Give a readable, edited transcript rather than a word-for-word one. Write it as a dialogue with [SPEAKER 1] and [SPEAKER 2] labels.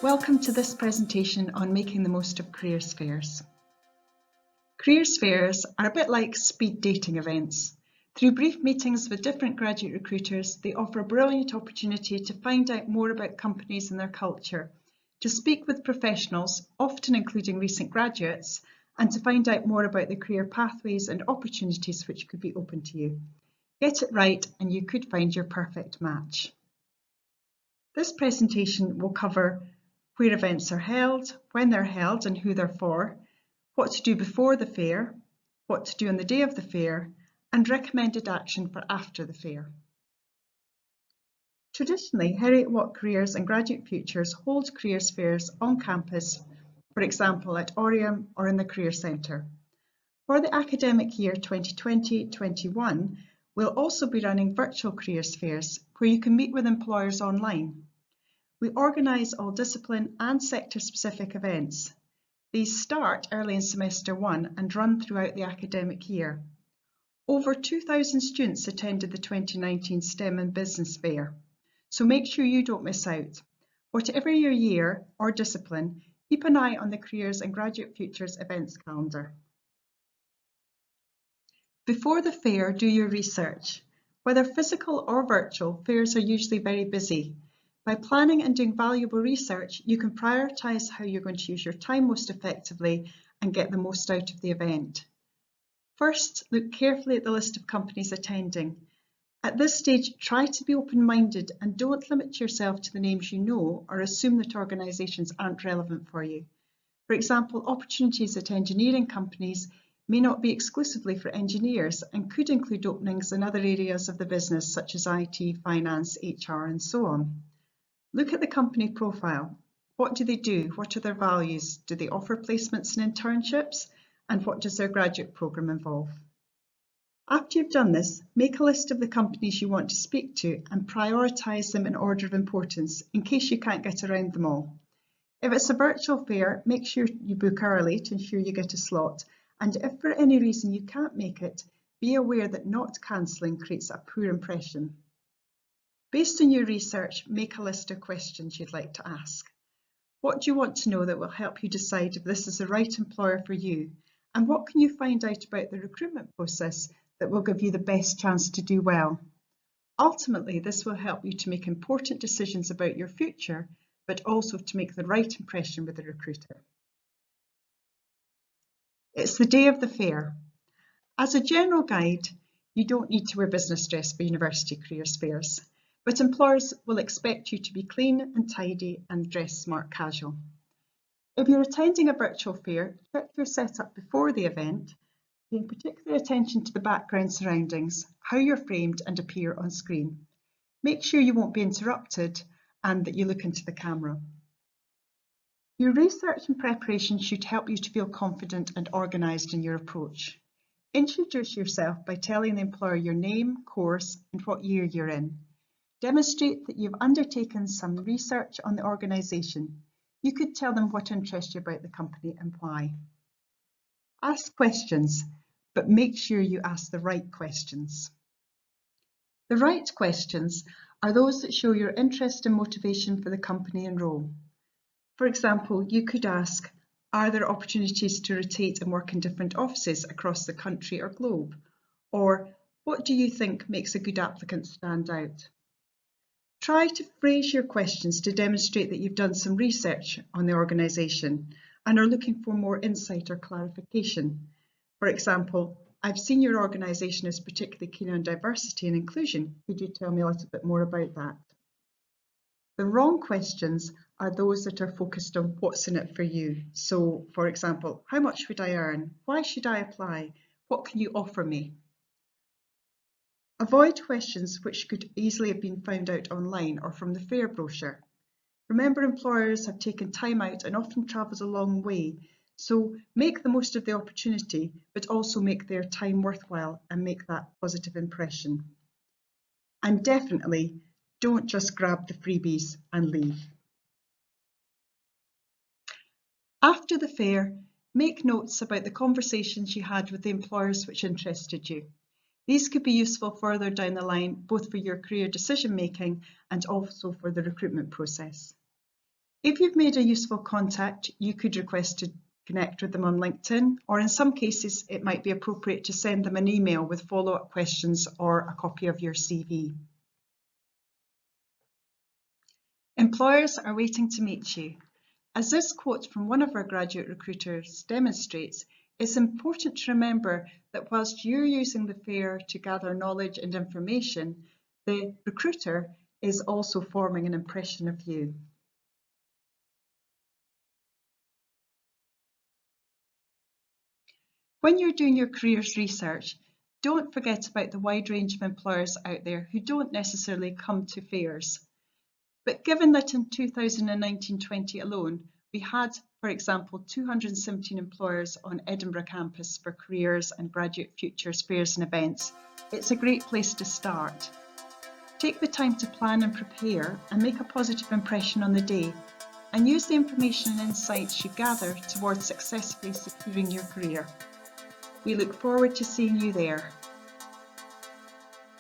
[SPEAKER 1] Welcome to this presentation on making the most of careers fairs. Careers fairs are a bit like speed dating events. Through brief meetings with different graduate recruiters, they offer a brilliant opportunity to find out more about companies and their culture, to speak with professionals, often including recent graduates, and to find out more about the career pathways and opportunities which could be open to you. Get it right and you could find your perfect match. This presentation will cover where events are held, when they're held and who they're for, what to do before the fair, what to do on the day of the fair, and recommended action for after the fair. Traditionally, Heriot-Watt Careers and Graduate Futures hold careers fairs on campus, for example at Oriam or in the Career Centre. For the academic year 2020-21, we'll also be running virtual careers fairs where you can meet with employers online. We organise all discipline and sector-specific events. These start early in semester 1 and run throughout the academic year. Over 2,000 students attended the 2019 STEM and Business Fair, so make sure you don't miss out. Whatever your year or discipline, keep an eye on the Careers and Graduate Futures events calendar. Before the fair, do your research. Whether physical or virtual, fairs are usually very busy. By planning and doing valuable research, you can prioritise how you're going to use your time most effectively and get the most out of the event. First, look carefully at the list of companies attending. At this stage, try to be open-minded and don't limit yourself to the names you know or assume that organisations aren't relevant for you. For example, opportunities at engineering companies may not be exclusively for engineers and could include openings in other areas of the business such as IT, finance, HR and so on. Look at the company profile. What do they do? What are their values? Do they offer placements and internships? And what does their graduate programme involve? After you've done this, make a list of the companies you want to speak to and prioritise them in order of importance in case you can't get around them all. If it's a virtual fair, make sure you book early to ensure you get a slot, and if for any reason you can't make it, be aware that not cancelling creates a poor impression. Based on your research, make a list of questions you'd like to ask. What do you want to know that will help you decide if this is the right employer for you? And what can you find out about the recruitment process that will give you the best chance to do well? Ultimately, this will help you to make important decisions about your future, but also to make the right impression with the recruiter. It's the day of the fair. As a general guide, you don't need to wear business dress for university careers fairs, but employers will expect you to be clean and tidy and dress smart casual. If you're attending a virtual fair, check your setup before the event, paying particular attention to the background surroundings, how you're framed and appear on screen. Make sure you won't be interrupted and that you look into the camera. Your research and preparation should help you to feel confident and organised in your approach. Introduce yourself by telling the employer your name, course and what year you're in. Demonstrate that you've undertaken some research on the organisation. You could tell them what interests you about the company and why. Ask questions, but make sure you ask the right questions. The right questions are those that show your interest and motivation for the company and role. For example, you could ask, are there opportunities to rotate and work in different offices across the country or globe? Or, what do you think makes a good applicant stand out? Try to phrase your questions to demonstrate that you've done some research on the organisation and are looking for more insight or clarification. For example, I've seen your organisation is particularly keen on diversity and inclusion. Could you tell me a little bit more about that? The wrong questions are those that are focused on what's in it for you. So, for example, how much would I earn? Why should I apply? What can you offer me? Avoid questions which could easily have been found out online or from the fair brochure. Remember, employers have taken time out and often travelled a long way, so make the most of the opportunity, but also make their time worthwhile and make that positive impression. And definitely, don't just grab the freebies and leave. After the fair, make notes about the conversations you had with the employers which interested you. These could be useful further down the line, both for your career decision making and also for the recruitment process. If you've made a useful contact, you could request to connect with them on LinkedIn, or in some cases, it might be appropriate to send them an email with follow-up questions or a copy of your CV. Employers are waiting to meet you. As this quote from one of our graduate recruiters demonstrates, it's important to remember that whilst you're using the fair to gather knowledge and information, the recruiter is also forming an impression of you. When you're doing your careers research, don't forget about the wide range of employers out there who don't necessarily come to fairs. But given that in 2019-20 alone, we had, for example, 217 employers on Edinburgh campus for careers and graduate futures fairs and events, it's a great place to start. Take the time to plan and prepare and make a positive impression on the day, and use the information and insights you gather towards successfully securing your career. We look forward to seeing you there.